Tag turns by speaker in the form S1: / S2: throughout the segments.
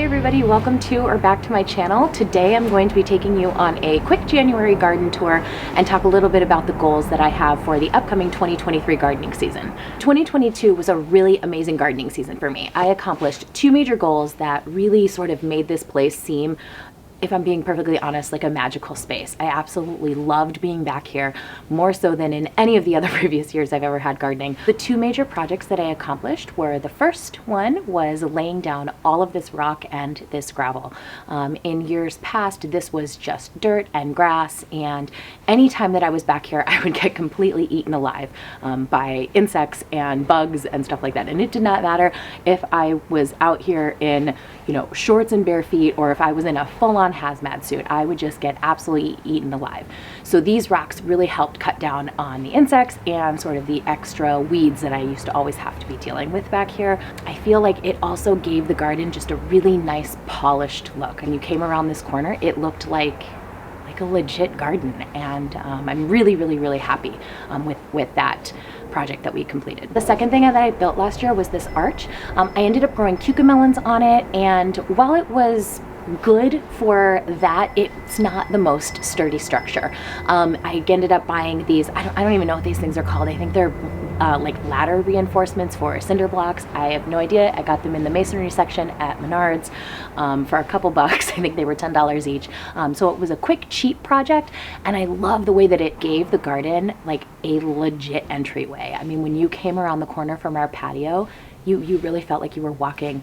S1: everybody, welcome to or back to my channel. Today I'm going to be taking you on a quick January garden tour and talk a little bit about the goals that I have for the upcoming 2023 gardening season. 2022 was a really amazing gardening season for me. I accomplished two major goals that really sort of made this place seem, if I'm being perfectly honest, like a magical space. I absolutely loved being back here, more so than in any of the other previous years I've ever had gardening. The two major projects that I accomplished were, the first one was laying down all of this rock and this gravel. In years past, this was just dirt and grass, and anytime that I was back here, I would get completely eaten alive by insects and bugs and stuff like that. And it did not matter if I was out here in, shorts and bare feet, or if I was in a full-on hazmat suit, I would just get absolutely eaten alive. So these rocks really helped cut down on the insects and sort of the extra weeds that I used to always have to be dealing with back here. I feel like it also gave the garden just a really nice polished look. And you came around this corner, it looked like a legit garden, and I'm really happy with that project that we completed. The second thing that I built last year was this arch. I ended up growing cucamelons on it, and while it was good for that, it's not the most sturdy structure. I ended up buying these, I don't even know what these things are called. I think they're like ladder reinforcements for cinder blocks. I have no idea. I got them in the masonry section at Menards for a couple bucks. I think they were $10 each. So it was a quick, cheap project, and I love the way that it gave the garden like a legit entryway. I mean, when you came around the corner from our patio, you really felt like you were walking,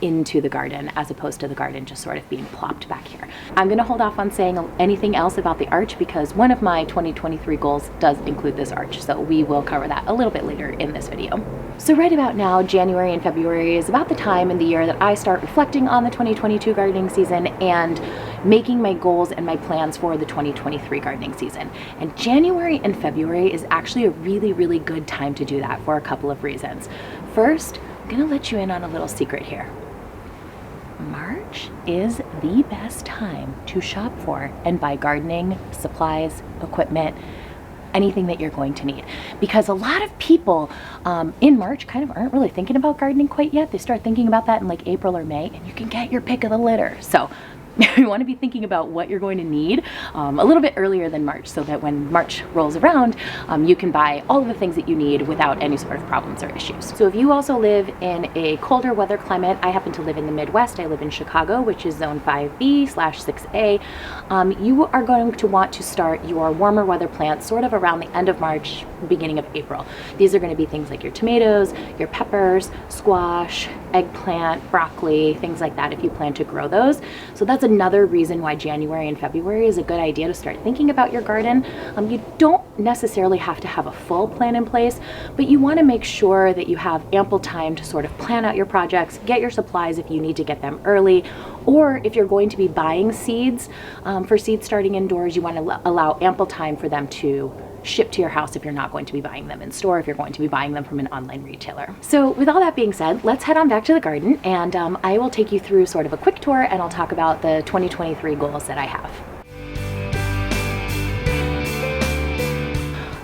S1: into the garden, as opposed to the garden just sort of being plopped back here. I'm gonna hold off on saying anything else about the arch because one of my 2023 goals does include this arch, so we will cover that a little bit later in this video. So right about now, January and February is about the time in the year that I start reflecting on the 2022 gardening season and making my goals and my plans for the 2023 gardening season. And January and February is actually a really good time to do that for a couple of reasons. First, I'm gonna let you in on a little secret here. March is the best time to shop for and buy gardening supplies, equipment, anything that you're going to need. Because a lot of people in March kind of aren't really thinking about gardening quite yet. They start thinking about that in like April or May, and you can get your pick of the litter. So you want to be thinking about what you're going to need a little bit earlier than March, so that when March rolls around, you can buy all of the things that you need without any sort of problems or issues. So if you also live in a colder weather climate, I happen to live in the Midwest. I live in Chicago, which is zone 5B/6A. You are going to want to start your warmer weather plants sort of around the end of March, beginning of April. These are going to be things like your tomatoes, your peppers, squash, eggplant, broccoli, things like that if you plan to grow those. So that's another reason why January and February is a good idea to start thinking about your garden. You don't necessarily have to have a full plan in place, but you want to make sure that you have ample time to sort of plan out your projects, get your supplies if you need to get them early, or if you're going to be buying seeds for seeds starting indoors, you want to allow ample time for them to ship to your house if you're not going to be buying them in store, if you're going to be buying them from an online retailer. So with all that being said, let's head on back to the garden, and I will take you through sort of a quick tour, and I'll talk about the 2023 goals that I have.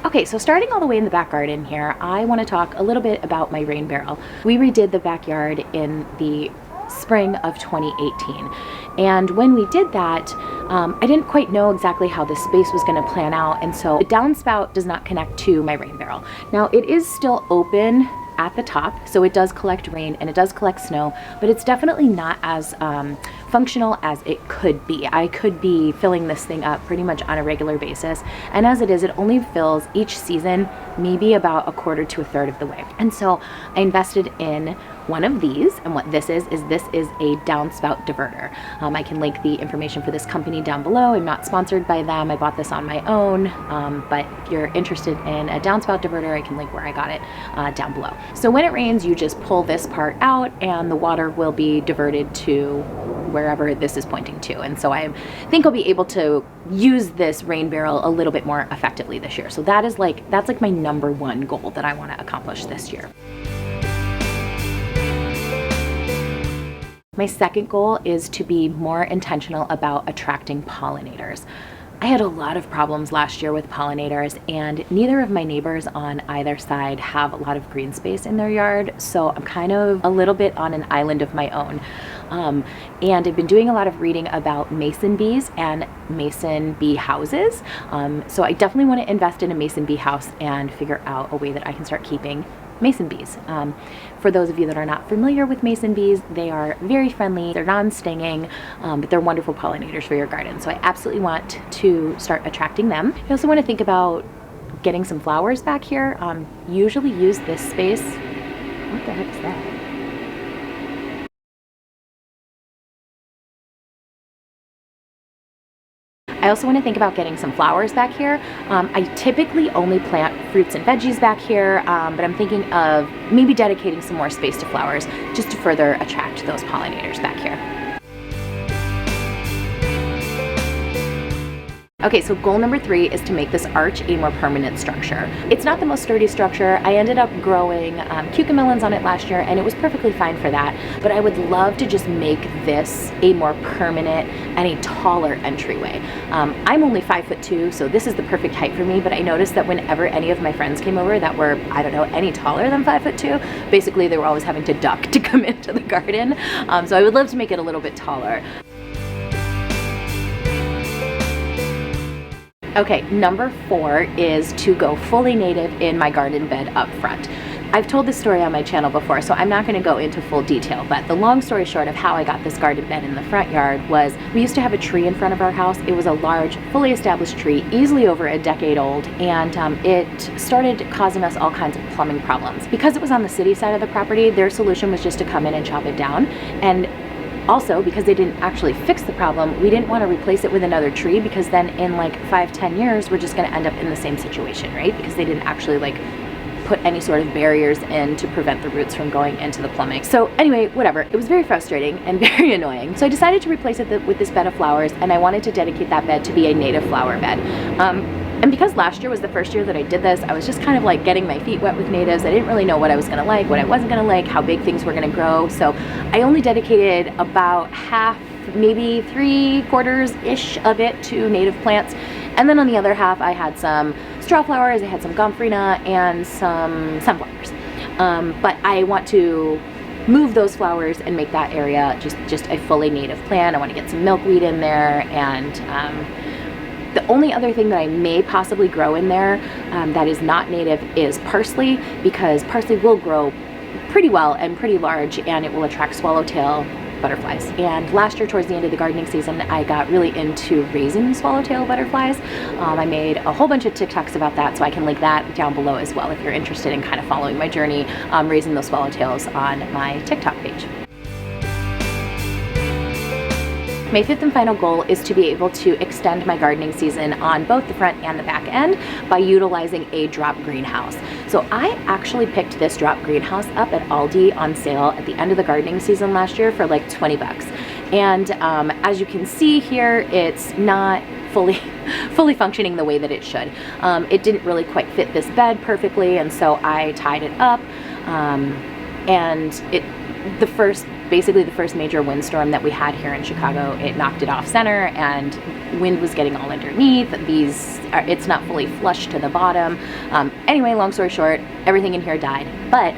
S1: Okay, so starting all the way in the back garden here, I want to talk a little bit about my rain barrel. We redid the backyard in the spring of 2018. And when we did that, I didn't quite know exactly how this space was going to plan out, and so the downspout does not connect to my rain barrel. Now it is still open at the top, so it does collect rain and it does collect snow, but it's definitely not as functional as it could be. I could be filling this thing up pretty much on a regular basis, and as it is, it only fills each season maybe about a quarter to a third of the way. And so I invested in one of these, and what this is a downspout diverter. I can link the information for this company down below. I'm not sponsored by them. I bought this on my own, but if you're interested in a downspout diverter, I can link where I got it down below. So when it rains, you just pull this part out and the water will be diverted to wherever this is pointing to. And so I think I'll be able to use this rain barrel a little bit more effectively this year. So that's like my number one goal that I want to accomplish this year. My second goal is to be more intentional about attracting pollinators. I had a lot of problems last year with pollinators, and neither of my neighbors on either side have a lot of green space in their yard, so I'm kind of a little bit on an island of my own. And I've been doing a lot of reading about mason bees and mason bee houses. So I definitely want to invest in a mason bee house and figure out a way that I can start keeping mason bees. For those of you that are not familiar with mason bees, they are very friendly, they're non-stinging, but they're wonderful pollinators for your garden. So I absolutely want to start attracting them. I also want to think about getting some flowers back here. Usually use this space. What the heck is that? I also want to think about getting some flowers back here. I typically only plant fruits and veggies back here, but I'm thinking of maybe dedicating some more space to flowers just to further attract those pollinators back here. Okay, so goal number 3 is to make this arch a more permanent structure. It's not the most sturdy structure. I ended up growing cucamelons on it last year and it was perfectly fine for that, but I would love to just make this a more permanent and a taller entryway. I'm only 5'2", so this is the perfect height for me, but I noticed that whenever any of my friends came over that were, I don't know, any taller than 5'2", basically they were always having to duck to come into the garden. So I would love to make it a little bit taller. Okay, number 4 is to go fully native in my garden bed up front. I've told this story on my channel before, so I'm not going to go into full detail, but the long story short of how I got this garden bed in the front yard was we used to have a tree in front of our house. It was a large, fully established tree, easily over a decade old, and it started causing us all kinds of plumbing problems. Because it was on the city side of the property, their solution was just to come in and chop it down. And also, because they didn't actually fix the problem, we didn't want to replace it with another tree, because then in like 5-10 years, we're just going to end up in the same situation, right? Because they didn't actually like put any sort of barriers in to prevent the roots from going into the plumbing. So anyway, whatever. It was very frustrating and very annoying. So I decided to replace it with this bed of flowers, and I wanted to dedicate that bed to be a native flower bed. And because last year was the first year that I did this, I was just kind of like getting my feet wet with natives. I didn't really know what I was going to like, what I wasn't going to like, how big things were going to grow. So I only dedicated about half, maybe 3/4-ish of it to native plants. And then on the other half, I had some straw flowers, I had some gomphrena, and some sunflowers. But I want to move those flowers and make that area just a fully native plant. I want to get some milkweed in there, and the only other thing that I may possibly grow in there that is not native is parsley, because parsley will grow pretty well and pretty large, and it will attract swallowtail butterflies. And last year, towards the end of the gardening season, I got really into raising swallowtail butterflies. I made a whole bunch of TikToks about that, so I can link that down below as well if you're interested in kind of following my journey raising those swallowtails on my TikTok page. My 5th and final goal is to be able to extend my gardening season on both the front and the back end by utilizing a drop greenhouse. So I actually picked this drop greenhouse up at Aldi on sale at the end of the gardening season last year for like 20 bucks. And as you can see here, it's not fully functioning the way that it should. It didn't really quite fit this bed perfectly, and so I tied it up, and basically the first major windstorm that we had here in Chicago, it knocked it off center, and wind was getting all underneath. It's not fully flush to the bottom. Anyway, long story short, everything in here died. But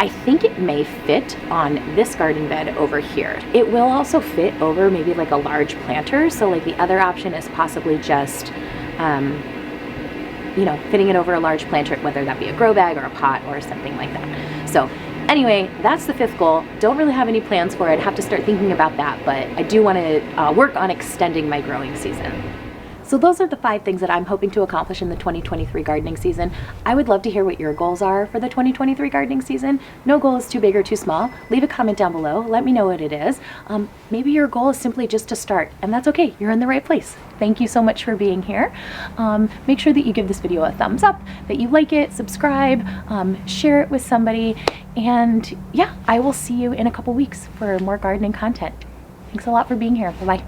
S1: I think it may fit on this garden bed over here. It will also fit over maybe like a large planter. So like the other option is possibly just, you know, fitting it over a large planter, whether that be a grow bag or a pot or something like that. So anyway, that's the 5th goal. Don't really have any plans for it. Have to start thinking about that, but I do want to work on extending my growing season. So those are the 5 things that I'm hoping to accomplish in the 2023 gardening season. I would love to hear what your goals are for the 2023 gardening season. No goal is too big or too small. Leave a comment down below. Let me know what it is. Maybe your goal is simply just to start, and that's okay. You're in the right place. Thank you so much for being here. Make sure that you give this video a thumbs up, that you like it, subscribe, share it with somebody, and yeah, I will see you in a couple weeks for more gardening content. Thanks a lot for being here. Bye-bye.